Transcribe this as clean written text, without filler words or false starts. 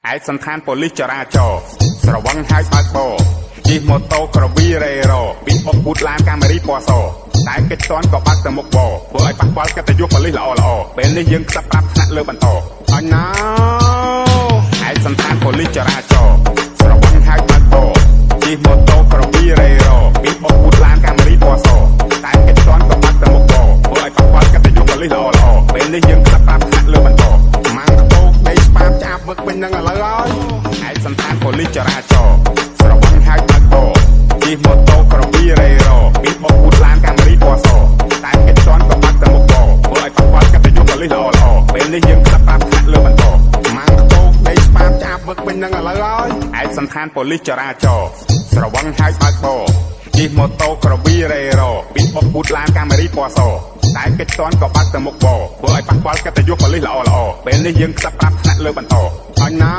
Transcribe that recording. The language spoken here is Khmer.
ឯកសណ្ឋានប៉ូលីសចរាចរណ៍ស្រវឹងហើយបើកបរជិះម៉ូតូក្រវីរ៉េរ៉ូពីអុកពូតឡានកាមេរីពណ៌សតែកិច្ចតន់ក៏បាក់ទៅមុខបរធ្វើឲ្យប៉ះពាល់កិត្តិយសប៉ូលីសល្អពេលនេះយើងខ្សឹបប្រាប់ថ្នាក់លើបន្តអញណាឯកសណ្ឋានប៉ូលីសចរាចរណ៍ស្រវឹងហើយបើកបរជិះម៉ូតូក្រវីរ៉េរ៉ូពីអុកពូតឡានកាមេរីពណ៌សតែកិច្ចតន់ក៏បាក់ទៅមុខបរធ្វើឲ្យប៉ះពាល់កិត្តិយសប៉ូលីសល្អពេលនេះយើងខ្សឹបប្រាប់ថ្នាក់លើបន្តម៉ាំងបោកដីស្ប៉ាមចាប់វឹកពេញនឹងឥឡូវហើយឯកសណ្ឋានប៉ូលីសចរាចរណ៍ស្រវឹងហើយបើកបរជិះម៉ូតូក្រវីរ៉េរ៉ូពីអុកពូតឡានកាមេរីពណ៌សតែកិច្ចតន់ក៏បាក់ទៅមុខបរធ្វើឲ្យប៉ះពាល់កិត្តិយសប៉ូលីសល្អពេលនេះយើងខ្សឹបប្រាប់ថ្នាក់លើបន្តម៉ាំងបោកដីស្ប៉ាមចាប់វឹកពេញនឹងឥឡូវហើយឯកសណ្ឋានប៉ូលីសចរាចរណ៍ស្រវឹងហើយបើកបរជិះម៉ូតូក្រវីរ៉េរ៉ូពីអុកពូតឡានកាមេរីពណ៌សតែកិច្ចតន់ក៏បាក់ទៅមុខបរធ្វើឲ្យប៉ះពាល់កិត្តិយសប៉ូលីសល្អពេលនេះយើងខ្សឹបប្រាប់ថ្នាក់លើបន្តអញណា